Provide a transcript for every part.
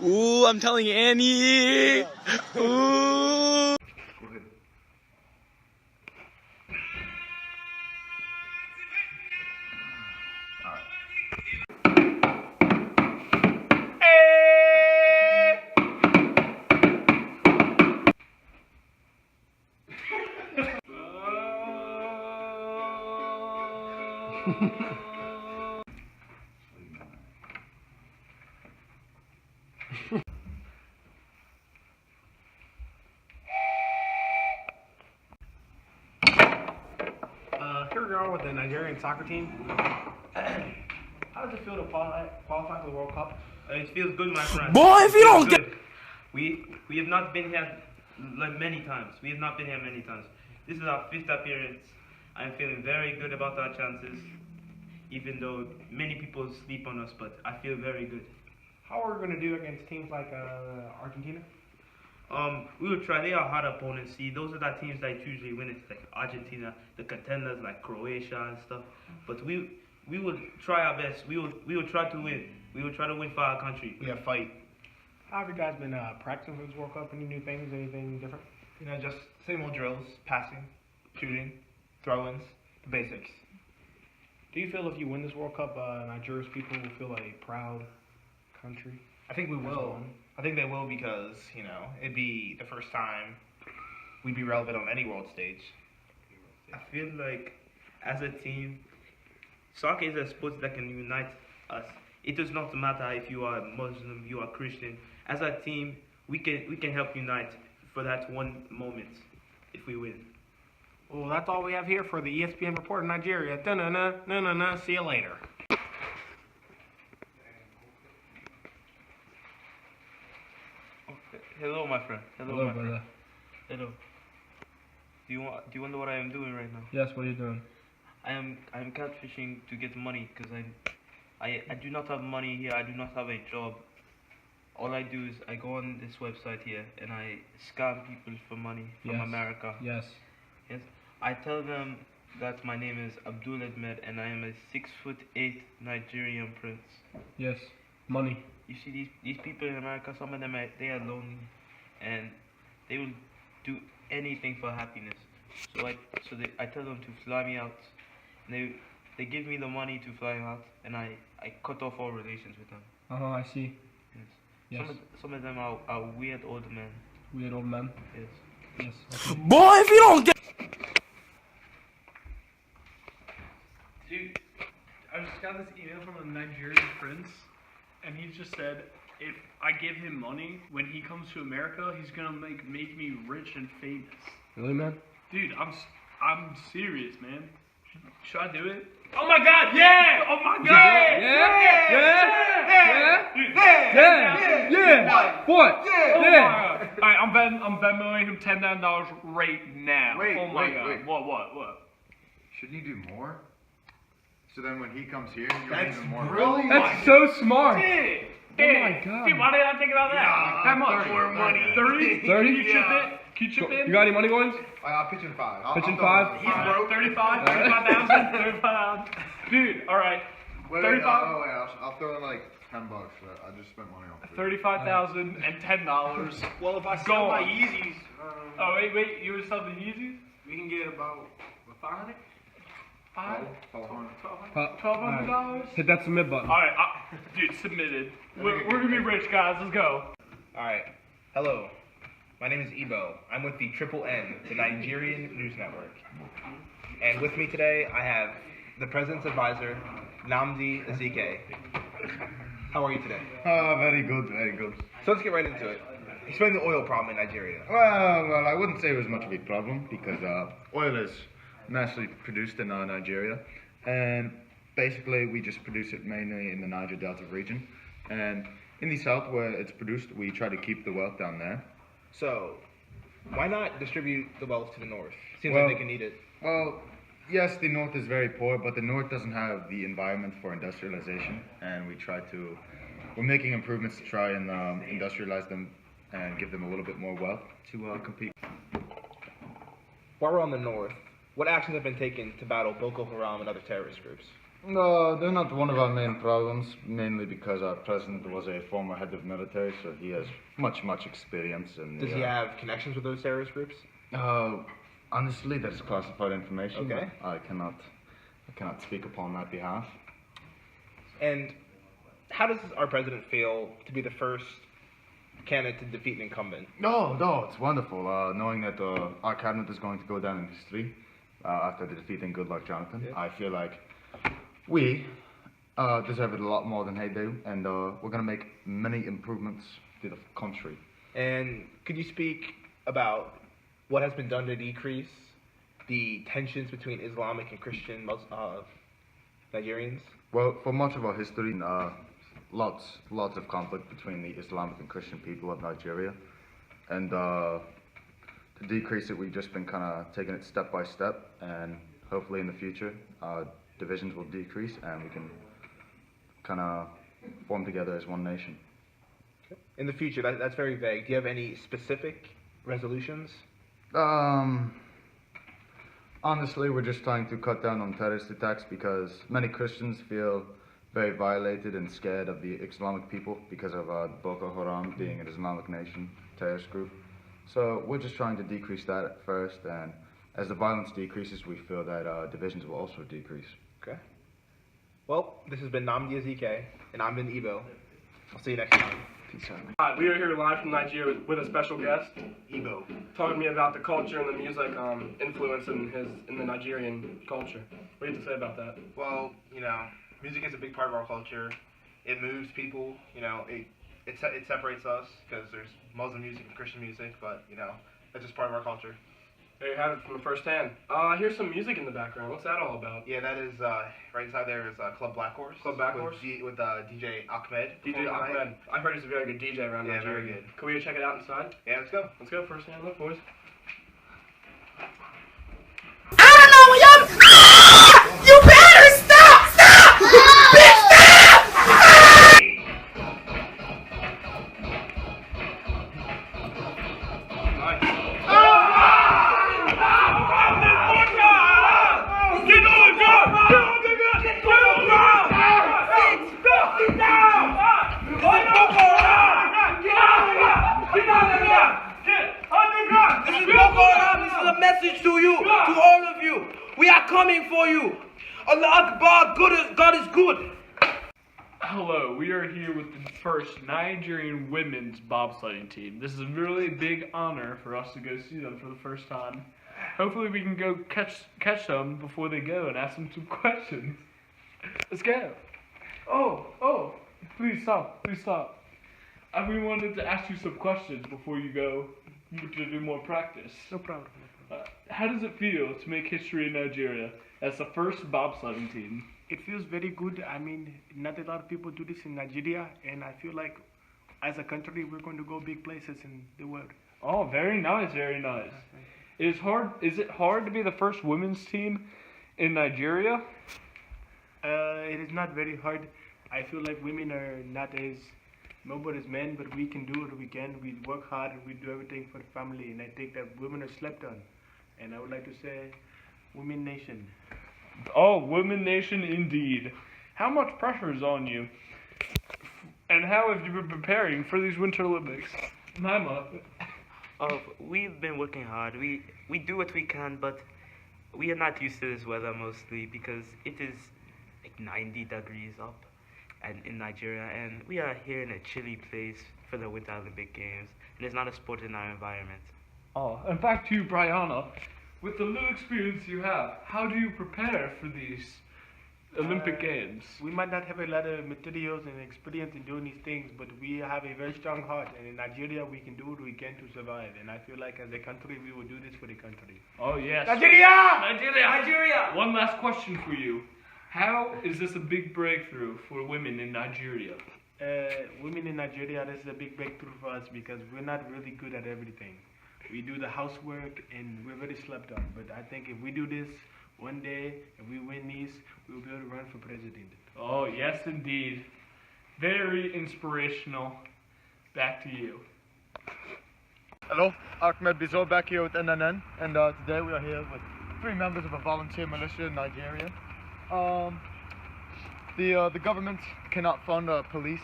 Ooh, I'm telling you, Annie. Ooh. Here we are with the Nigerian soccer team. How does it feel to qualify for the World Cup? It feels good, my friend. Boy, if you don't get... We have not been here like many times. We have not been here many times. This is our 5th appearance. I'm feeling very good about our chances, even though many people sleep on us, but I feel very good. How are we going to do against teams like Argentina? We will try. They are hard opponents. See, those are the teams that usually win. It's like Argentina, the contenders like Croatia and stuff. But we will try our best. We will try to win. We will try to win for our country. We have fight. How have you guys been practicing for this World Cup? Any new things? Anything different? You know, just same old drills: passing, shooting, throw-ins, the basics. Do you feel if you win this World Cup, Nigeria's people will feel like a proud country? I think we will. I think they will because, you know, it'd be the first time we'd be relevant on any world stage. I feel like, as a team, soccer is a sport that can unite us. It does not matter if you are Muslim, you are Christian. As a team, we can help unite for that one moment if we win. Well, that's all we have here for the ESPN report in Nigeria. Da-na-na, na-na-na. See you later. Hello, my friend. Hello, my brother. friend. Hello. Do you wonder what I am doing right now? Yes, what are you doing? I am catfishing to get money because I do not have money here. I do not have a job. All I do is I go on this website here and I scam people for money from America. Yes. Yes. I tell them that my name is Abdul Ahmed and I am a 6'8" Nigerian prince. Yes. Money. You see these people in America, some of them they are lonely and they will do anything for happiness. So I tell them to fly me out. And they give me the money to fly out and I cut off all relations with them. I see. Yes. Yes. Some of them are weird old men. Weird old men? Yes. Yes. Okay. Boy, if you don't get... Dude, I just got this email from a Nigerian prince, and he just said, if I give him money, when he comes to America, he's gonna make me rich and famous. Really, man? Dude, I'm serious, man. Should I do it? Oh my God, yeah! Oh my God! Yeah! What? Yeah! Alright, I'm Venmoing him $10,000 right now. Wait, oh my wait, God. wait. What? Shouldn't you do more? So then when he comes here, you'll give him more. Really? That's so smart! Dude, Oh my God. Dude, why did I think about that? Yeah, How much? 30, More money. 30. 30? 30? Can you chip it? Can you chip in? You got any money coins? I'll pitch in 5. Pitch in 5? He's broke. 35? 35,000? 35,000? Dude, alright. Wait, 35? I'll throw in like $10. I just spent money on food. $35,000 and $10. Well, if I Go sell my on. Yeezys, Oh, wait, you were selling Yeezys? we can get about 500. $1,200? Hit that submit button. Alright, dude, submitted. We're gonna be rich, guys. Let's go. Alright. Hello. My name is Ebo. I'm with the Triple N, the Nigerian News Network. And with me today, I have the President's Advisor, Nnamdi Ezike. How are you today? Very good, very good. So let's get right into it. Explain the oil problem in Nigeria. Well, I wouldn't say it was much of a problem because oil is naturally produced in Nigeria, and basically we just produce it mainly in the Niger Delta region. And in the south where it's produced, we try to keep the wealth down there. So, why not distribute the wealth to the north? Seems Well- like they can need it. Well, yes, the north is very poor, but the north doesn't have the environment for industrialization, and we're making improvements to try and industrialize them and give them a little bit more wealth to compete. While we're on the north, what actions have been taken to battle Boko Haram and other terrorist groups? No, they're not one of our main problems, mainly because our president was a former head of military, so he has much experience in the, Does he have connections with those terrorist groups? honestly, that's classified information. Okay. I cannot speak upon that behalf. And how does our president feel to be the first candidate to defeat an incumbent? No, it's wonderful, knowing that our cabinet is going to go down in history after defeating Good Luck Jonathan. Yeah. I feel like we deserve it a lot more than they do, and we're going to make many improvements to the country. And could you speak about what has been done to decrease the tensions between Islamic and Christian Nigerians? Well, for much of our history, lots of conflict between the Islamic and Christian people of Nigeria, and to decrease it, we've just been kind of taking it step by step, and hopefully in the future, divisions will decrease, and we can kind of form together as one nation. In the future, that's very vague. Do you have any specific resolutions? Honestly, we're just trying to cut down on terrorist attacks because many Christians feel very violated and scared of the Islamic people because of Boko Haram being an Islamic nation terrorist group. So we're just trying to decrease that at first, and as the violence decreases, we feel that divisions will also decrease. Okay. Well, this has been Namdi Ezike, and I've been Ebo. I'll see you next time. Peace out. Hi, we are here live from Nigeria with a special guest, Ebo. talking to me about the culture and the music influence in the Nigerian culture. What do you have to say about that? Well, music is a big part of our culture. It moves people. It separates us because there's Muslim music and Christian music, but that's just part of our culture. There you have it from the first hand. I hear some music in the background. What's that all about? Yeah, that is right inside there is Club Black Horse. Club Black Horse? With DJ Ahmed. DJ Ahmed. I've heard he's a very good DJ around Yeah, Nigeria. very good. Can we check it out inside? Yeah, let's go. Let's go. First hand look, boys. Message to you, to all of you. We are coming for you. Allah Akbar, God is good. Hello, we are here with the first Nigerian women's bobsledding team. This is a really big honor for us to go see them for the first time. Hopefully we can go catch them before they go and ask them some questions. Let's go. Oh, please stop. We wanted to ask you some questions before you go to do more practice. No problem. How does it feel to make history in Nigeria as the first bobsledding team? It feels very good. I mean, not a lot of people do this in Nigeria, and I feel like as a country we're going to go big places in the world. Oh, very nice. Is it hard to be the first women's team in Nigeria? It is not very hard. I feel like women are not as noble as men, but we can do what we can. We work hard and we do everything for the family, and I think that women are slept on. And I would like to say, Women Nation. Oh, Women Nation indeed. How much pressure is on you? And how have you been preparing for these Winter Olympics? Mama. We've been working hard. We do what we can, but we are not used to this weather mostly because it is like 90 degrees up and in Nigeria, and we are here in a chilly place for the Winter Olympic Games, and it's not a sport in our environment. Oh, and back to you, Brianna. With the little experience you have, how do you prepare for these Olympic Games? We might not have a lot of materials and experience in doing these things, but we have a very strong heart, and in Nigeria we can do what we can to survive, and I feel like as a country we will do this for the country. Oh, yes. Nigeria! One last question for you. How is this a big breakthrough for women in Nigeria? Women in Nigeria, this is a big breakthrough for us because we're not really good at everything. We do the housework and we're very slept on, but I think if we do this one day, if we win these, we will be able to run for president. Oh, yes, indeed. Very inspirational. Back to you. Hello, Ahmed Bizo back here with NNN, and today we are here with 3 members of a volunteer militia in Nigeria. the government cannot fund police,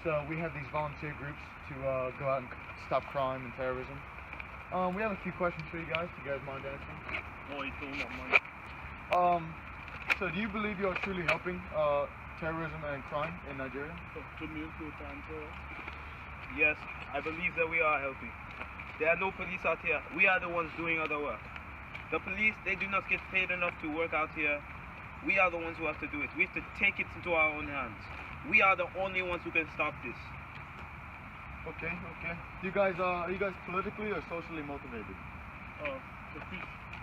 so we have these volunteer groups to go out and stop crime and terrorism. We have a few questions for you guys. Do you guys mind answering? No, I don't want money. So do you believe you are truly helping terrorism and crime in Nigeria? Yes, I believe that we are helping. There are no police out here. We are the ones doing other work. The police, they do not get paid enough to work out here. We are the ones who have to do it. We have to take it into our own hands. We are the only ones who can stop this. Okay. You guys are you guys politically or socially motivated?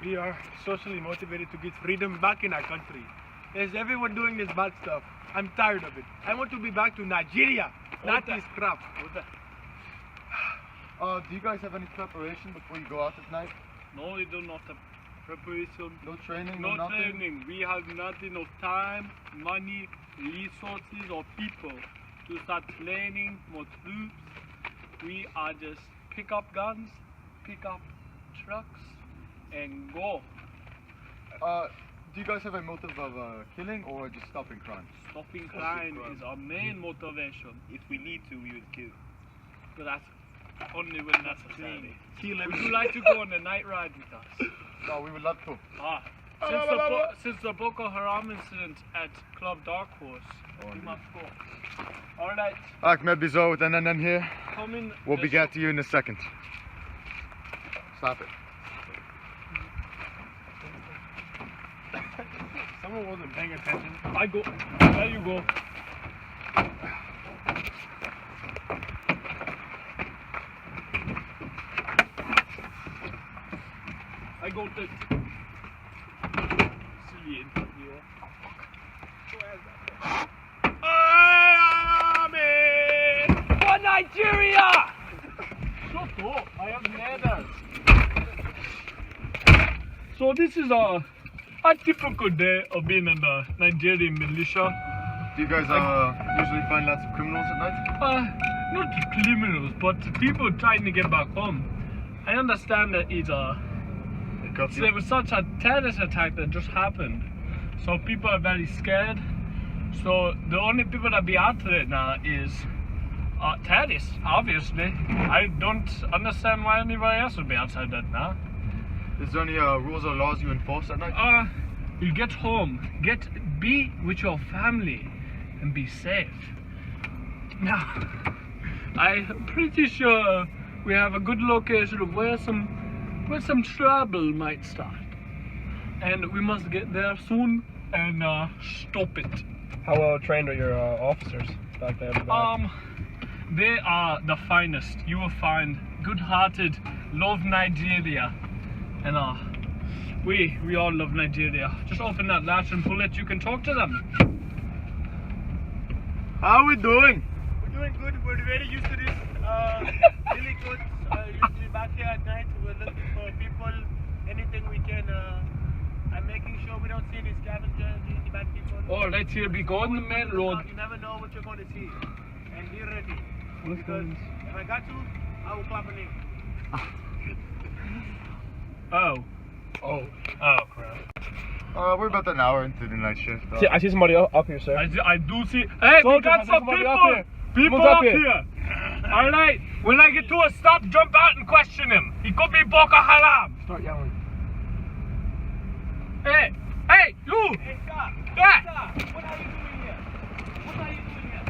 We are socially motivated to get freedom back in our country. There's everyone doing this bad stuff. I'm tired of it. I want to be back to Nigeria, not this crap. Do you guys have any preparation before you go out at night? No, we do not have preparation. No training, No nothing? training. We have not enough time, money, resources, or people to start training more troops. We are just pick up guns, pick up trucks, and go. Do you guys have a motive of killing or just stopping crime? Stopping crime is our main motivation. If we need to, we would kill. But that's only when necessary. Would you like to go on a night ride with us? No, we would love to. Since the Boko Haram incident at Club Dark Horse, we must go. Alright, Ahmed Bizo with NNN here. come in. We'll be back to you in a second. Stop it. Someone wasn't paying attention. I go. There you go. I got it. Silly interview. For Nigeria! Shut up, I have manners. So this is a typical day of being in the Nigerian militia. Do you guys usually find lots of criminals at night? Not criminals, but people trying to get back home. I understand that there was such a terrorist attack that just happened. So people are very scared. So the only people that be out there now is terrorists, obviously. I don't understand why anybody else would be outside that now. Is there any rules or laws you enforce at night? You get home, be with your family, and be safe. Now, I'm pretty sure we have a good location of where some trouble might start, and we must get there soon and stop it. How well trained are your officers back there? They are the finest. You will find good-hearted, love Nigeria, and we all love Nigeria. Just open that latch and pull it. You can talk to them. How are we doing? We're doing good. We're very used to this. Really good. Usually back here at night, we're looking for people, anything we can. I'm making sure we don't see any scavengers, any bad people. Oh, let's here be going the main road. You never know what you're going to see. And be ready. Because if I got to, I will clap a name. Oh, crap. We're about an hour into the night shift. I see somebody up here, sir. I do see. Hey, we got some people. People up here. All right. When I get to a stop, jump out and question him. He could be Boko Haram. Start yelling. Hey, you. Hey, stop. Yeah. Stop. What are you doing here? What are you doing here?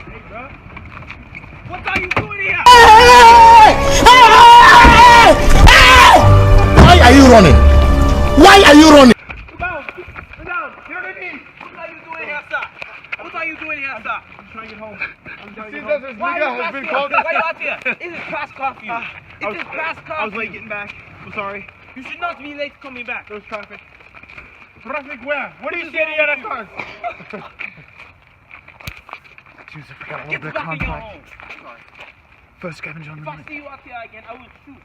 Hey, bro. What are you doing here? Why are you running? Why are you running? Sit down. You're the knee. What are you doing here, sir? What are you doing here, sir? I'm trying to get home. Why are you out here? Why are you out here? It is past curfew. It is past curfew. I was late getting back. I'm sorry. You should not be late coming back. There was traffic. Traffic where? What do you see in the other cars? Jeez, I forgot all Get their back in your contact. home. First scavenger on the If I night. see you out here again, I will shoot.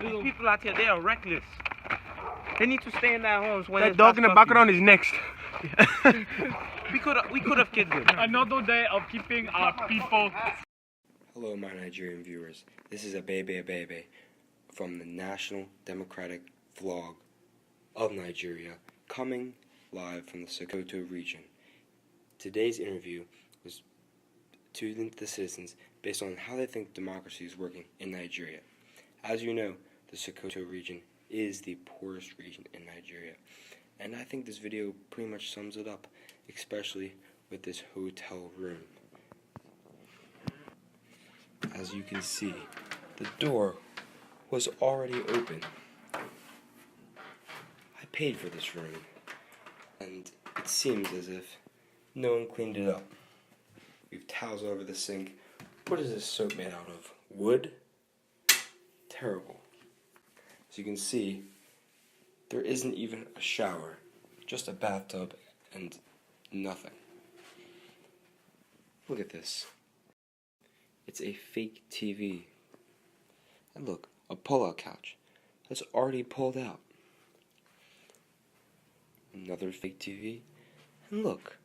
These people out here, they are reckless. They need to stay in their homes when That dog in the background is next. We could have killed them. Another day of keeping our people. Hello, my Nigerian viewers. This is a baby from the National Democratic Vlog of Nigeria, coming live from the Sokoto region. Today's interview was to the citizens based on how they think democracy is working in Nigeria. As you know, the Sokoto region is the poorest region in Nigeria, and I think this video pretty much sums it up, especially with this hotel room. As you can see, the door was already open. I paid for this room, and it seems as if no one cleaned it up. We have towels over the sink. What is this soap made out of? Wood? Terrible. As you can see, there isn't even a shower, just a bathtub and nothing. Look at this. It's a fake TV. And look, a pull-out couch that's already pulled out. Another fake TV. And look,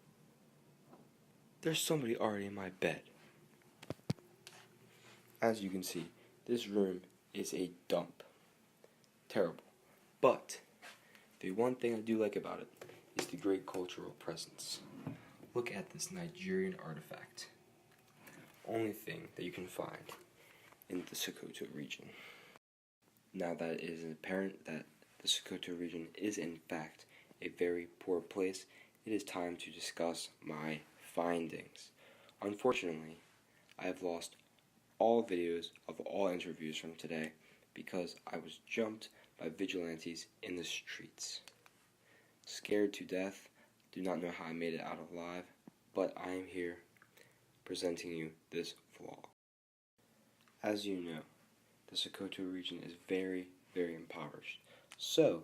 there's somebody already in my bed. As you can see, this room is a dump. Terrible. But the one thing I do like about it is the great cultural presence. Look at this Nigerian artifact. Only thing that you can find in the Sokoto region. Now that it is apparent that the Sokoto region is in fact a very poor place, it is time to discuss my findings. Unfortunately, I have lost all videos of all interviews from today because I was jumped by vigilantes in the streets. Scared to death, do not know how I made it out alive, but I am here presenting you this vlog. As you know, the Sokoto region is very, very impoverished, so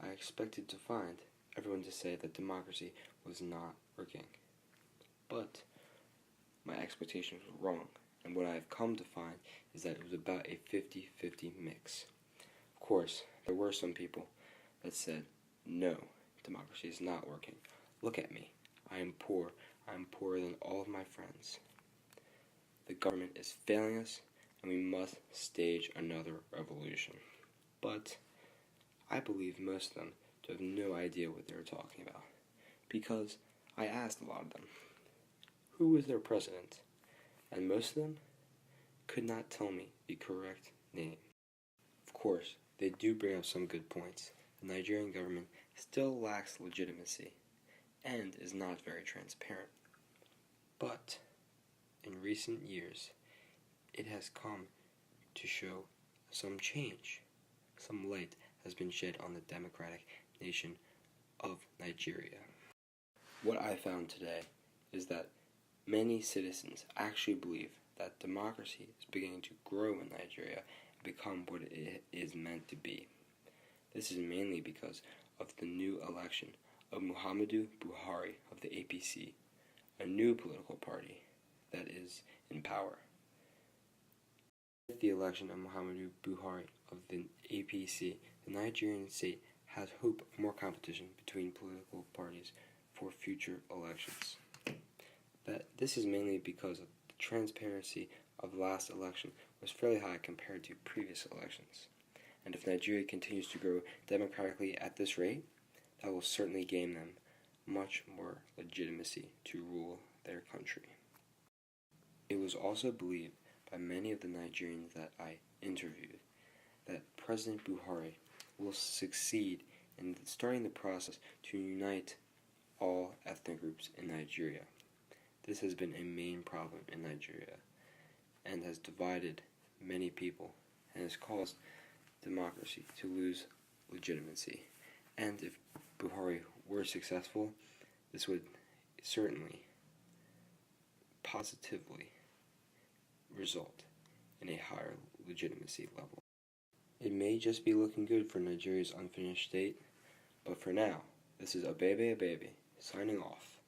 I expected to find everyone to say that democracy was not working. But my expectations were wrong, and what I have come to find is that it was about a 50-50 mix. Of course, there were some people that said, no, democracy is not working. Look at me. I am poor. I am poorer than all of my friends. The government is failing us, and we must stage another revolution. But I believe most of them to have no idea what they were talking about, because I asked a lot of them, who is their president? And most of them could not tell me the correct name. Of course, they do bring up some good points. The Nigerian government still lacks legitimacy and is not very transparent. But in recent years, it has come to show some change. Some light has been shed on the democratic nation of Nigeria. What I found today is that many citizens actually believe that democracy is beginning to grow in Nigeria and become what it is meant to be. This is mainly because of the new election of Muhammadu Buhari of the APC, a new political party that is in power. With the election of Muhammadu Buhari of the APC, the Nigerian state has hope of more competition between political parties for future elections. This is mainly because of the transparency of the last election was fairly high compared to previous elections. And if Nigeria continues to grow democratically at this rate, that will certainly gain them much more legitimacy to rule their country. It was also believed by many of the Nigerians that I interviewed that President Buhari will succeed in starting the process to unite all ethnic groups in Nigeria. This has been a main problem in Nigeria and has divided many people and has caused democracy to lose legitimacy. And if Buhari were successful, this would certainly positively result in a higher legitimacy level. It may just be looking good for Nigeria's unfinished state, but for now, this is Abebe signing off.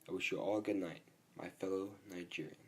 I wish you all a good night, my fellow Nigerians.